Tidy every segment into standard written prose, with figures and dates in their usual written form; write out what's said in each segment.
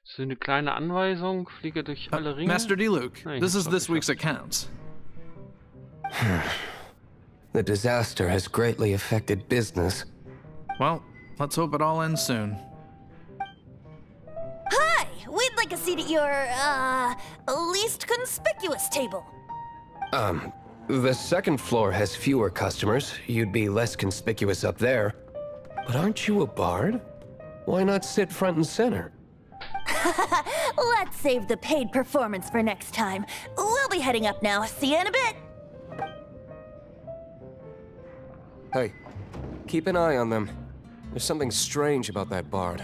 So eine kleine Anweisung, fliege durch alle Ringe. Master Diluc, Nein, this is das this hab ich week's accounts. The disaster has greatly affected business. Well, let's hope it all ends soon. Hi! We'd like a seat at your, least conspicuous table. The second floor has fewer customers. You'd be less conspicuous up there. But aren't you a bard? Why not sit front and center? Let's save the paid performance for next time. We'll be heading up now. See you in a bit. Hey, keep an eye on them. There's something strange about that bard.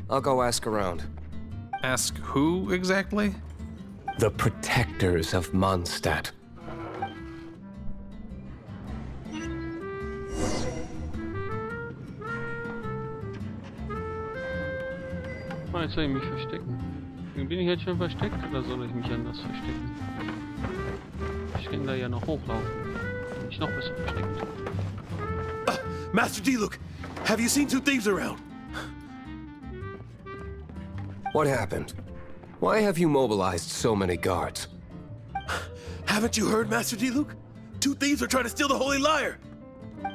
I'll go ask around. Ask who exactly? The protectors of Mondstadt. Ah, jetzt soll ich mich verstecken. Bin ich jetzt schon versteckt oder soll ich mich anders verstecken? Ich kann da ja noch hochlaufen. Bin ich noch besser versteckt. Master Diluc, have you seen two thieves around? What happened? Why have you mobilized so many guards? Haven't you heard, Master Diluc? Two thieves are trying to steal the Holy Lyre.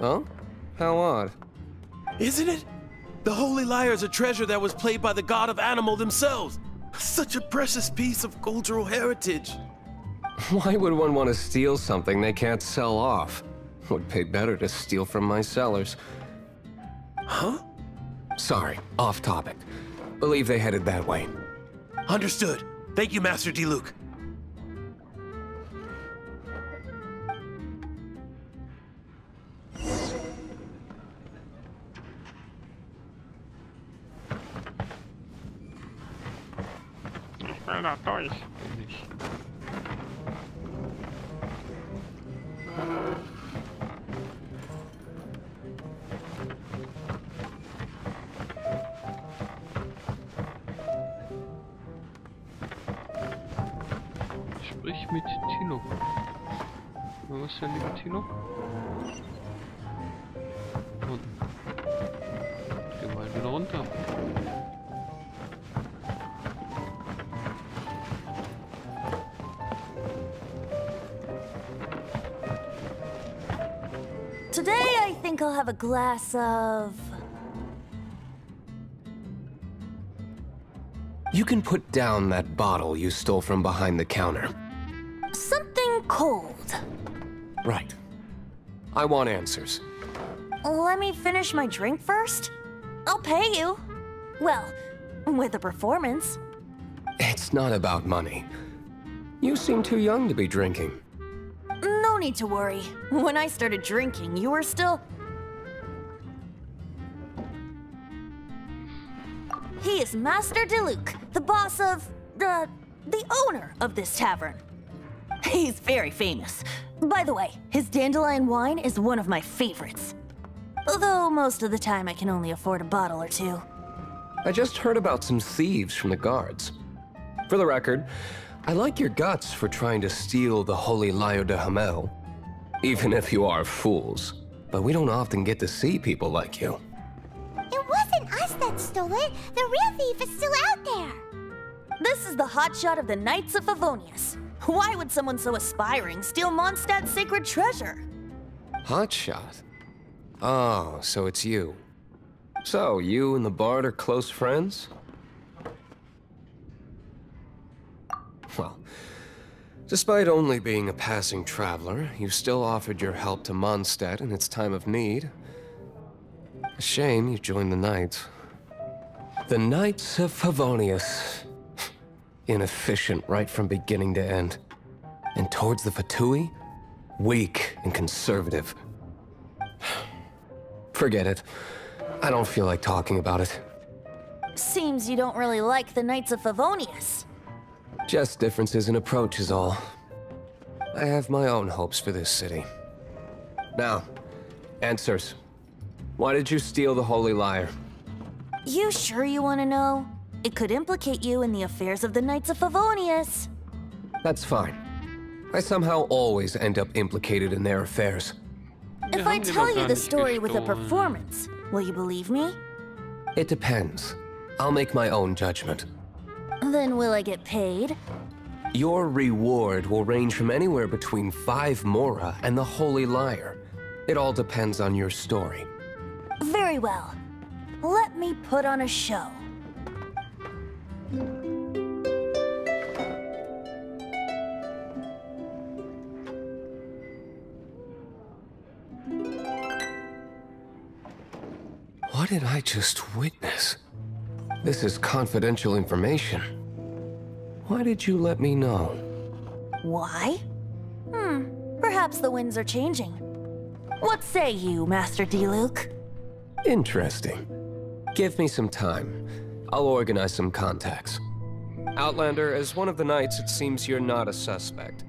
Huh? How odd. Isn't it? The Holy Lyre is a treasure that was played by the god of Anemo themselves. Such a precious piece of cultural heritage. Why would one want to steal something they can't sell off? Would pay better to steal from my sellers. Huh? Sorry, off topic. Believe they headed that way. Understood. Thank you, Master Diluc. Ich will da durch. Bin ich. Sprich mit Tilo. Wo ist der liebe Tilo? Und geh mal wieder runter. Today, I think I'll have a glass of... You can put down that bottle you stole from behind the counter. something cold. Right. I want answers. Let me finish my drink first. I'll pay you. Well, with a performance. It's not about money. You seem too young to be drinking. No need to worry. When I started drinking, you were still... He is Master Diluc, the boss of... the owner of this tavern. He's very famous. By the way, his dandelion wine is one of my favorites. Although most of the time I can only afford a bottle or two. I just heard about some thieves from the guards. For the record, I like your guts for trying to steal the Holy Liyue de Hamel. Even if you are fools. But we don't often get to see people like you. It wasn't us that stole it. The real thief is still out there. This is the hotshot of the Knights of Favonius. Why would someone so aspiring steal Mondstadt's sacred treasure? Hotshot? Oh, so it's you. So, you and the bard are close friends? Well, despite only being a passing traveler, you still offered your help to Mondstadt in its time of need. A shame you joined the Knights. The Knights of Favonius. Inefficient right from beginning to end. And towards the Fatui, weak and conservative. Forget it. I don't feel like talking about it. Seems you don't really like the Knights of Favonius. Just differences in approach is all. I have my own hopes for this city. Now, answers. Why did you steal the Holy Lyre? You sure you want to know? It could implicate you in the affairs of the Knights of Favonius. That's fine. I somehow always end up implicated in their affairs. If I tell you the story with a performance, will you believe me? It depends. I'll make my own judgment. Then will I get paid? Your reward will range from anywhere between 5 mora and the Holy Lyre. It all depends on your story. Very well. Let me put on a show. What did I just witness? This is confidential information. Why did you let me know? Why? Perhaps the winds are changing. What say you, Master Diluc? Interesting. Give me some time. I'll organize some contacts. Outlander, as one of the knights, it seems you're not a suspect.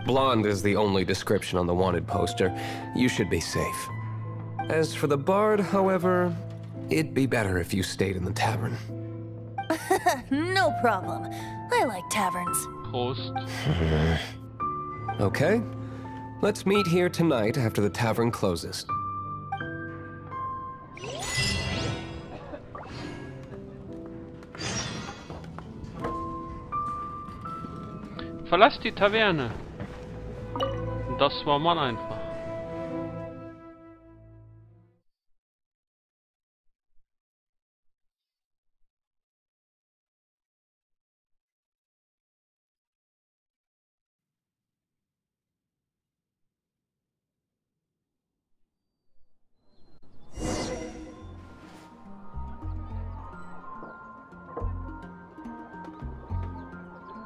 Blonde is the only description on the wanted poster. You should be safe. As for the bard, however, it'd be better if you stayed in the tavern. No problem. I like taverns. Prost. Okay. Let's meet here tonight after the tavern closes. Verlass die Taverne. Das war mal einfach.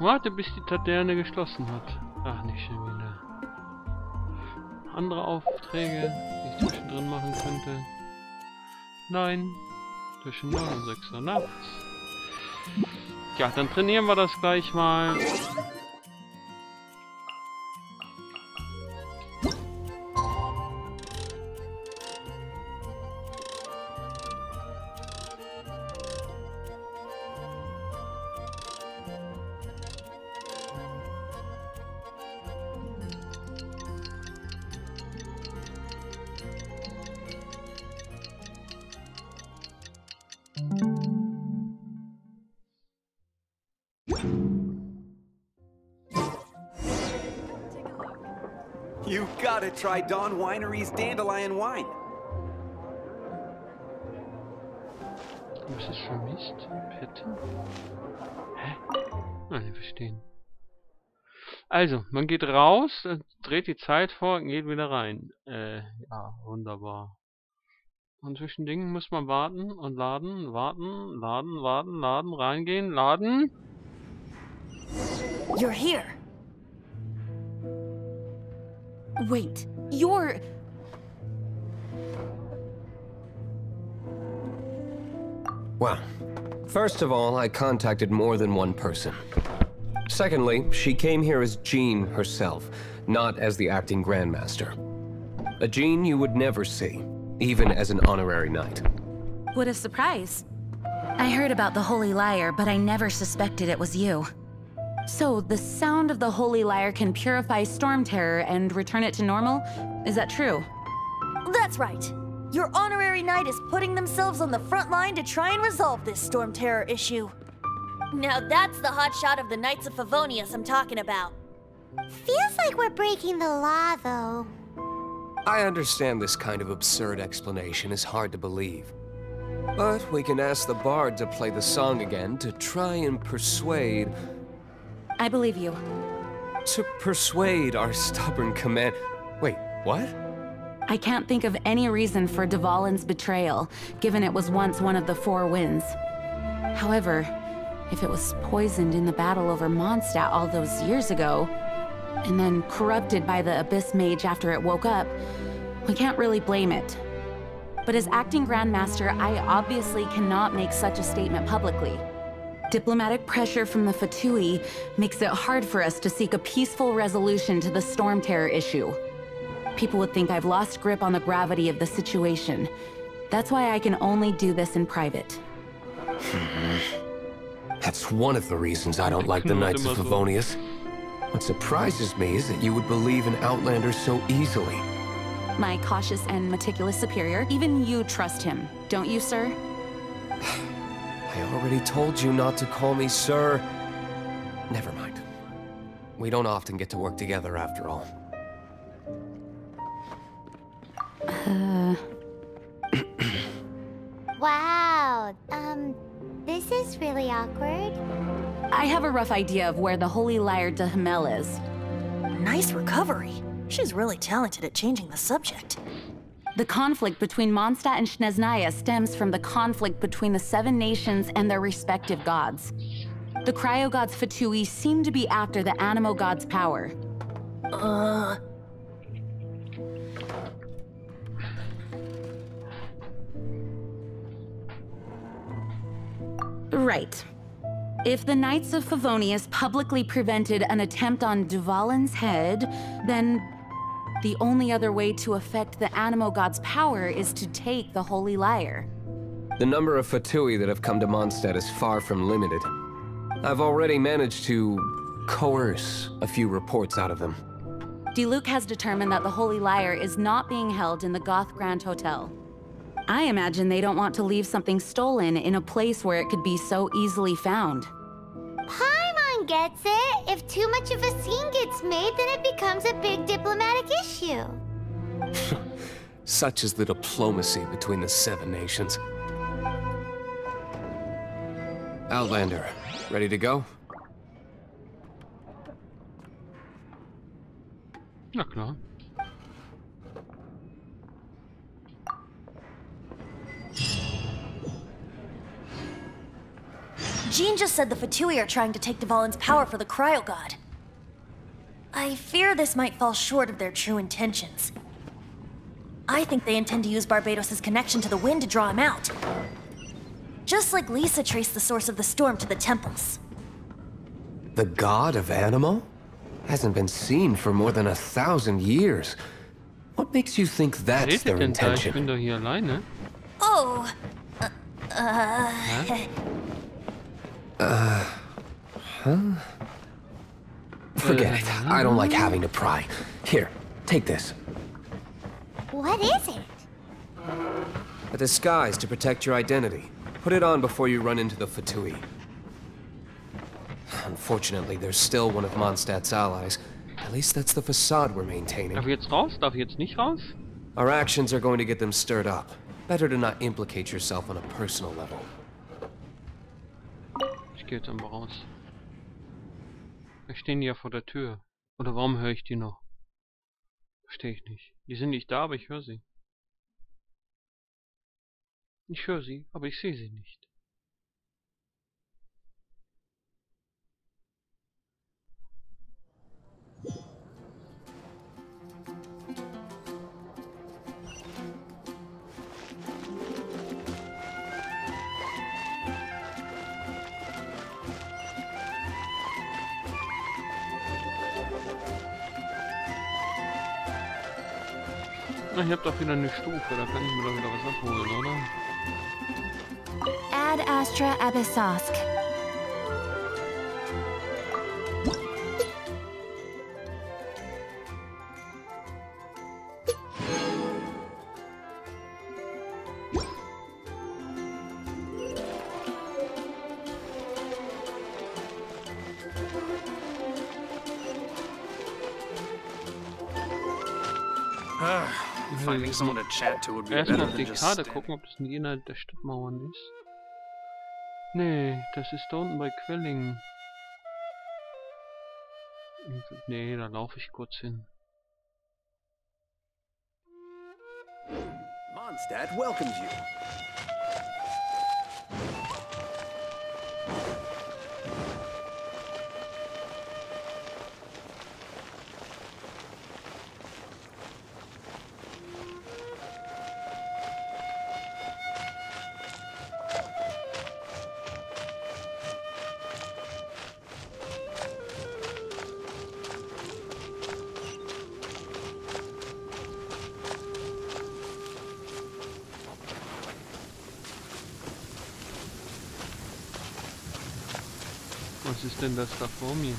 Warte, bis die Taverne geschlossen hat. Ach, nicht schon wieder. Andere Aufträge, die ich zwischendrin machen könnte. Nein. Zwischen 9 und 6 Uhr nachts. Ja, dann trainieren wir das gleich mal. You gotta try Dawn Winery's Dandelion Wine. Was ist vermisst? Bitte? Hä? Nein, wir verstehen. Also, man geht raus, dreht die Zeit vor und geht wieder rein. Ja, wunderbar. Und zwischen Dingen muss man warten und laden, laden, reingehen, laden. You're here. Wait, you're... Well, first of all, I contacted more than one person. Secondly, she came here as Jean herself, not as the acting Grandmaster. A Jean you would never see, even as an honorary knight. What a surprise. I heard about the Holy Lyre, but I never suspected it was you. So, the sound of the Holy Lyre can purify Storm Terror and return it to normal? Is that true? That's right. Your honorary knight is putting themselves on the front line to try and resolve this Storm Terror issue. Now that's the hotshot of the Knights of Favonius I'm talking about. Feels like we're breaking the law, though. I understand this kind of absurd explanation is hard to believe. But we can ask the bard to play the song again to try and persuade... I believe you. To persuade our stubborn command... Wait, what? I can't think of any reason for Dvalin's betrayal, given it was once one of the Four Winds. However, if it was poisoned in the battle over Mondstadt all those years ago, and then corrupted by the Abyss Mage after it woke up, we can't really blame it. But as acting Grandmaster, I obviously cannot make such a statement publicly. Diplomatic pressure from the Fatui makes it hard for us to seek a peaceful resolution to the Storm Terror issue. People would think I've lost grip on the gravity of the situation. That's why I can only do this in private. That's one of the reasons I don't like the Knights of Favonius. What surprises me is that you would believe in Outlanders so easily. My cautious and meticulous superior, even you trust him, don't you, sir? I already told you not to call me sir. Never mind. We don't often get to work together after all. Wow, this is really awkward. I have a rough idea of where the Holy Lyre de Himmel is. Nice recovery. She's really talented at changing the subject. The conflict between Mondstadt and Snezhnaya stems from the conflict between the 7 nations and their respective gods. The cryo-gods Fatui seem to be after the Anemo god's power. Right. If the Knights of Favonius publicly prevented an attempt on Dvalin's head, then the only other way to affect the Anemo god's power is to take the Holy Lyre. The number of Fatui that have come to Mondstadt is far from limited. I've already managed to coerce a few reports out of them. Diluc has determined that the Holy Lyre is not being held in the Goth Grand Hotel. I imagine they don't want to leave something stolen in a place where it could be so easily found. Paimon gets it. If too much of a scene gets made, then it becomes a big diplomatic issue. Such is the diplomacy between the 7 nations. Outlander, ready to go? Na klar. Jean just said the Fatui are trying to take Dvalin's power for the Cryo God. I fear this might fall short of their true intentions. I think they intend to use Barbados' connection to the wind to draw him out. Just like Lisa traced the source of the storm to the temples. The god of Anemo? Hasn't been seen for more than 1,000 years. What makes you think that's their Ich intention? bin doch hier alleine. Oh, Forget it. I don't like having to pry. Here, take this. What is it? A disguise to protect your identity. Put it on before you run into the Fatui. Unfortunately, there's still one of Mondstadt's allies. At least that's the facade we're maintaining. Darf ich jetzt raus? Darf ich jetzt nicht raus? Our actions are going to get them stirred up. Better to not implicate yourself on a personal level. Ich gehe jetzt einfach raus. Wir stehen ja vor der Tür. Oder warum höre ich die noch? Verstehe ich nicht. Die sind nicht da, aber ich höre sie. Ich höre sie, aber ich sehe sie nicht. Na, ich hab doch wieder eine Stufe, da kann ich mir doch wieder was abholen, oder? Ad Astra Abyssosk. Finding someone to chat to would be Erstmal better auf die than just Karte standing. gucken, ob das nicht innerhalb der Stadtmauern ist. Nee, das ist da unten bei Quelling. Nee, da laufe ich kurz hin. Mondstadt welcomes you. Was ist denn das da vor mir?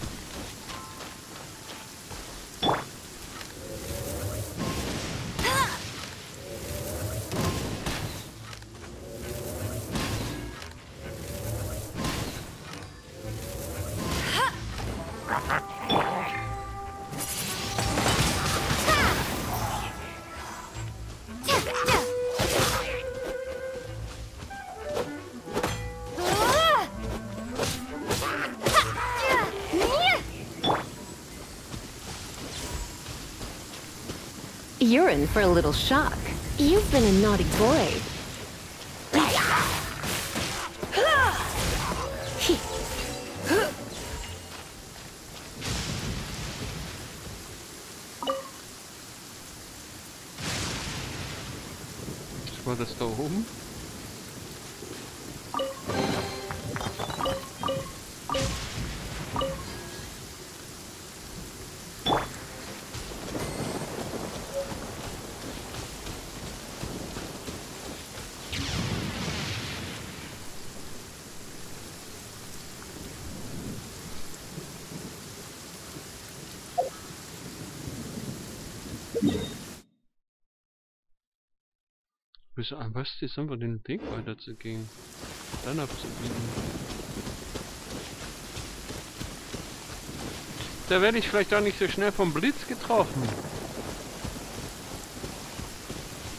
You're in for a little shock. You've been a naughty boy. War das da oben? Am besten ist einfach den Weg weiterzugehen. Dann abzubiegen. Da werde ich vielleicht auch nicht so schnell vom Blitz getroffen.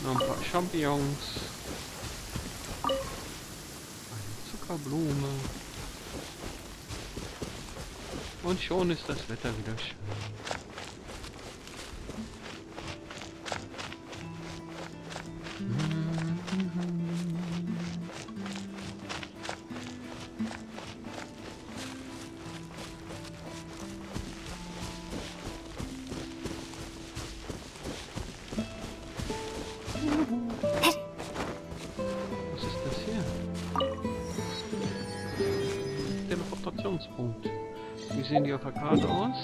Noch ein paar Champignons. Eine Zuckerblume. Und schon ist das Wetter wieder schön. Teleportationspunkt. Wie sehen die auf der Karte aus?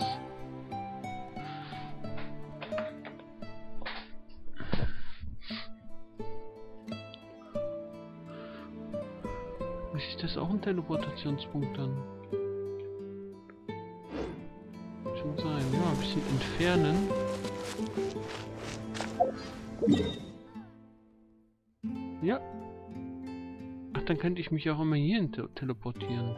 Ist das auch ein Teleportationspunkt dann? Schon sein, ja, ein bisschen entfernen. Ja. Ach, dann könnte ich mich auch immer hierhin teleportieren.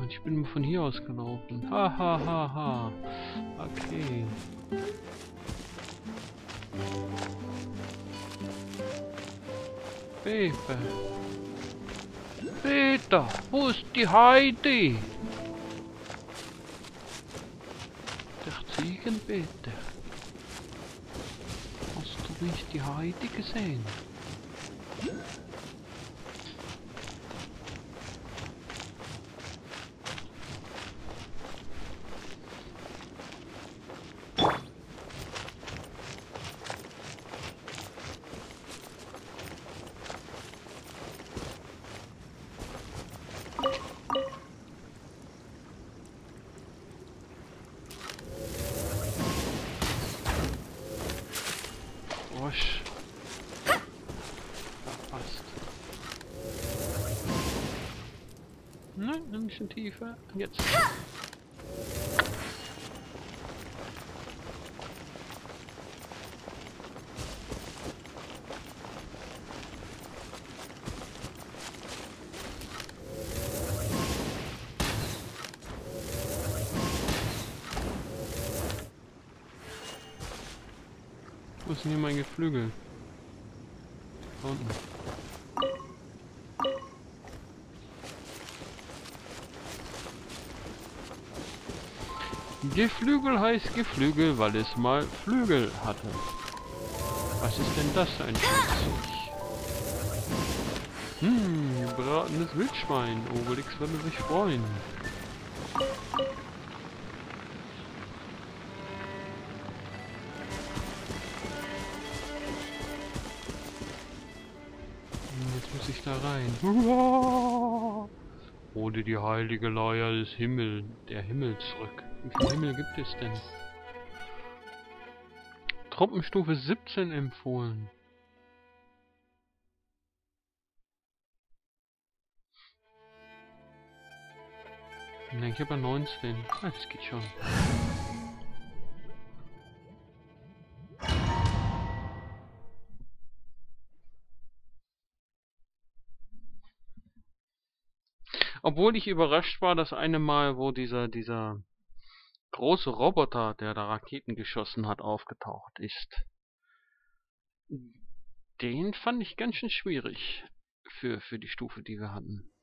Ich bin immer von hier aus gelaufen. Ha ha ha ha. Okay. Pepe. Peter, wo ist die Heidi? Der Ziegenpeter. Hast du nicht die Heidi gesehen? Verpasst. Ne, ein bisschen tiefer. Jetzt. Wo ist denn hier mein Geflügel? Da unten. Geflügel heißt Geflügel, weil es mal Flügel hatte. Was ist denn das für ein Spielzeug? Gebratenes Wildschwein. Obelix würde sich freuen. Jetzt muss ich da rein. Hole die heilige Leier des Himmels, der Himmel zurück. Wie viel Himmel gibt es denn? Truppenstufe 17 empfohlen. Ne, ich habe ja 19. Ah, das geht schon. Obwohl ich überrascht war, dass eine Mal, wo dieser große Roboter, der da Raketen geschossen hat, aufgetaucht ist. Den fand ich ganz schön schwierig für die Stufe, die wir hatten.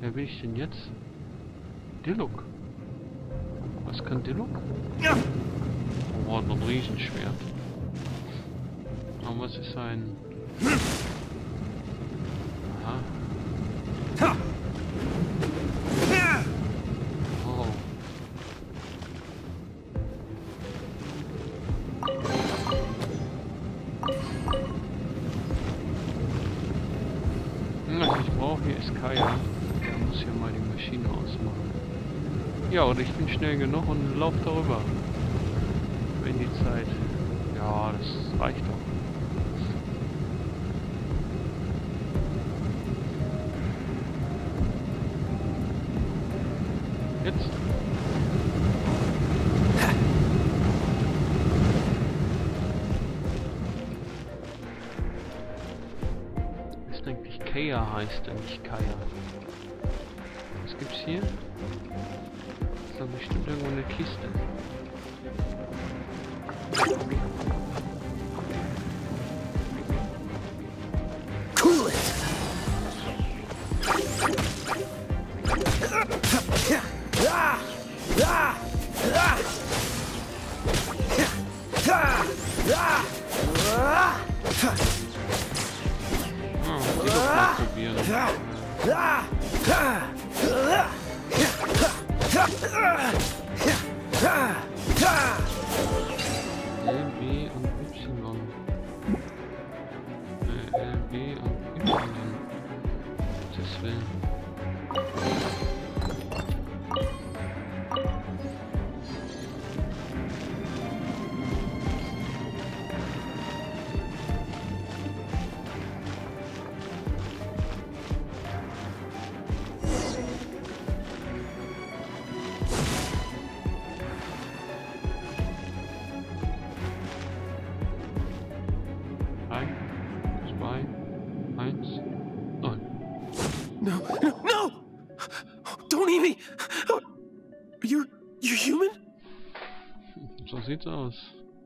Wer will ich denn jetzt? Diluc. Was kann Diluc? Oh, ein Riesenschwert. Aber was ist ein... Aha. Oh. Was ich brauche hier ist Kaya. Der muss hier mal die Maschine ausmachen. Ja, und ich bin schnell genug und laufe darüber. Wenn die Zeit... Ja, das reicht doch. Jetzt. Ist eigentlich Kaya heißt eigentlich Kaya. Was gibt's hier? Ist doch bestimmt irgendwo eine Kiste. Cool it! Die doch mal probieren. L, B und Y. L, B und Y. Das will. No! Don't eat me! You're human? So sieht's aus.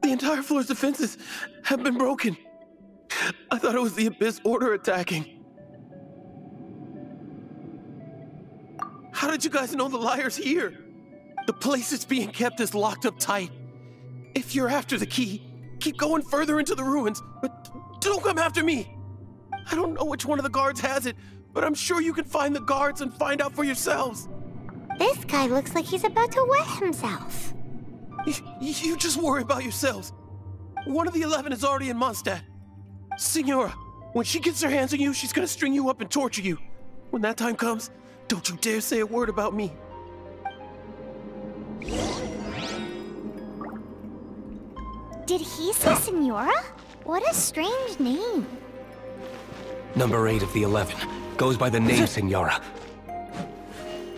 The entire floor's defenses have been broken. I thought it was the Abyss Order attacking. How did you guys know the liar's here? The place it's being kept is locked up tight. If you're after the key, keep going further into the ruins, but don't come after me. I don't know which one of the guards has it, but I'm sure you can find the guards and find out for yourselves. This guy looks like he's about to wet himself. You just worry about yourselves. One of the 11 is already in Mondstadt. Signora, when she gets her hands on you, she's gonna string you up and torture you. When that time comes, don't you dare say a word about me. Did he say Signora? What a strange name. Number 8 of the 11 goes by the name Signora.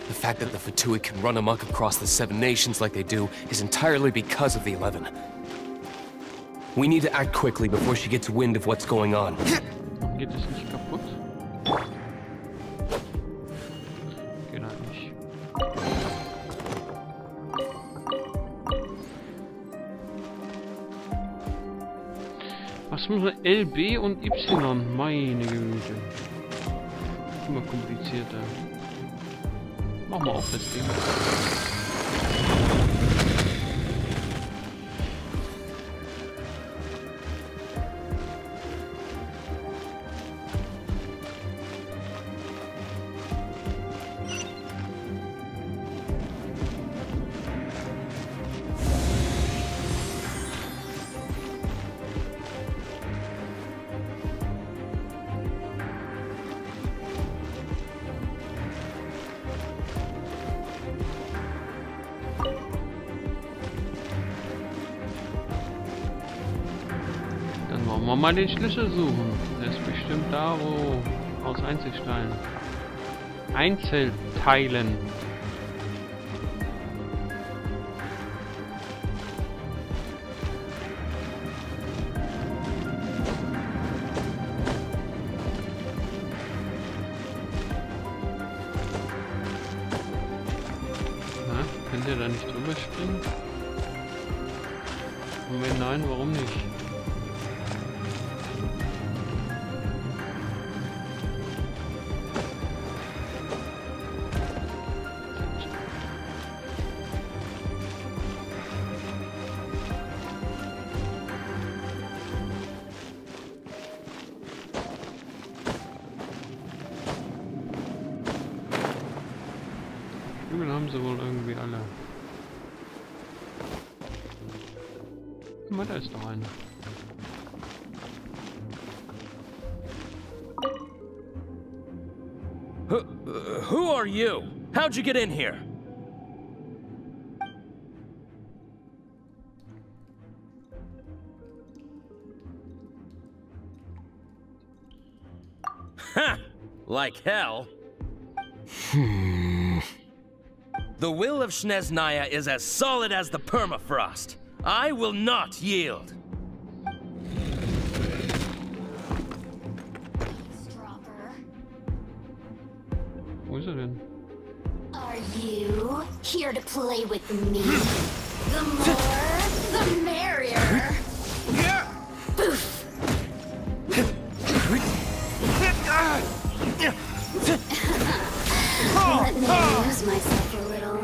The fact that the Fatui can run amok across the 7 nations like they do is entirely because of the 11. We need to act quickly before she gets wind of what's going on. Geht es nicht kaputt? Geht halt nicht. Was muss man? L, B und Y? Meine Güte. Immer komplizierter. Machen wir auf das Ding. Wollen wir mal den Schlüssel suchen. Der ist bestimmt da, wo aus Einzelteilen. Einzelteilen. Na, könnt ihr da nicht drüber springen? Und wenn nein, warum nicht? sie wohl irgendwie alle. Guck mal, da ist noch eine. Who are you? How'd you get in here? Ha! Like hell. The will of Snezhnaya is as solid as the permafrost. I will not yield. Wo ist er denn? Are you here to play with me? The more, the merrier. Boof. Let me amuse myself a little.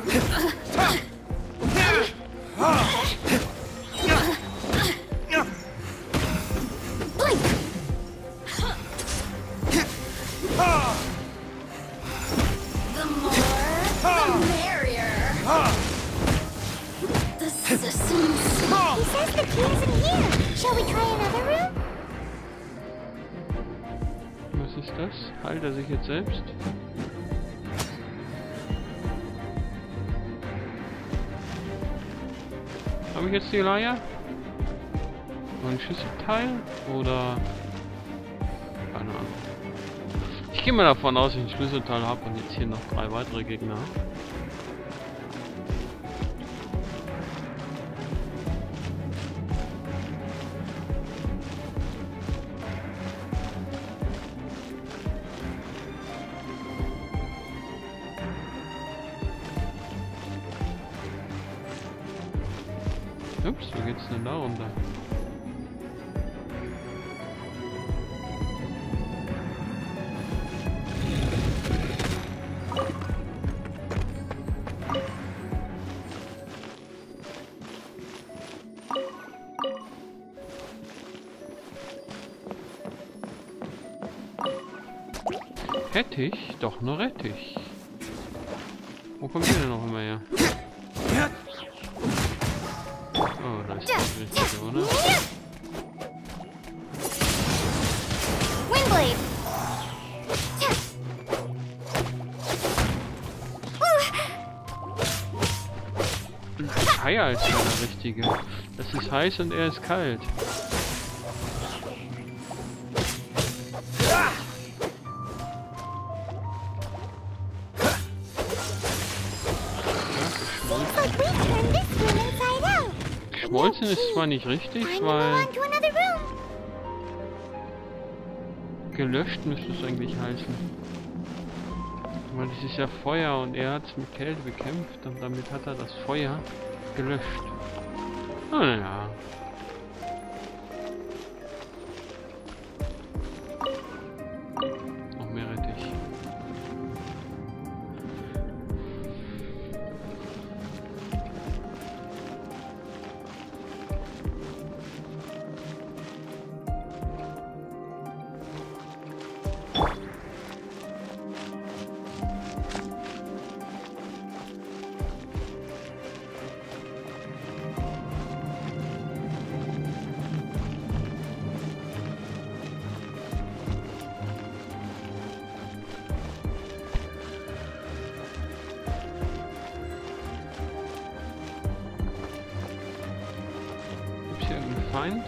Blink. The more, the merrier. This is a scene. He says the key isn't here. Shall we try another room? Was ist das? Heilt er sich jetzt selbst? Habe ich jetzt die Leier? Ein Schlüsselteil? Oder... keine Ahnung. Ich gehe mal davon aus, dass ich einen Schlüsselteil habe und jetzt hier noch 3 weitere Gegner. Ups, wie geht's denn da runter? Rettich? Doch nur Rettich. Wo kommt ihr denn noch immer her? Oh, da ist das Richtige, oder? Windblade. Feuer ist ja der Richtige. Das ist heiß und er ist kalt. Geschmolzen ist zwar nicht richtig, weil... gelöscht müsste es eigentlich heißen. Weil es ist ja Feuer und er hat es mit Kälte bekämpft und damit hat er das Feuer gelöscht. Oh, naja. Noch mehr Rettich. Feind.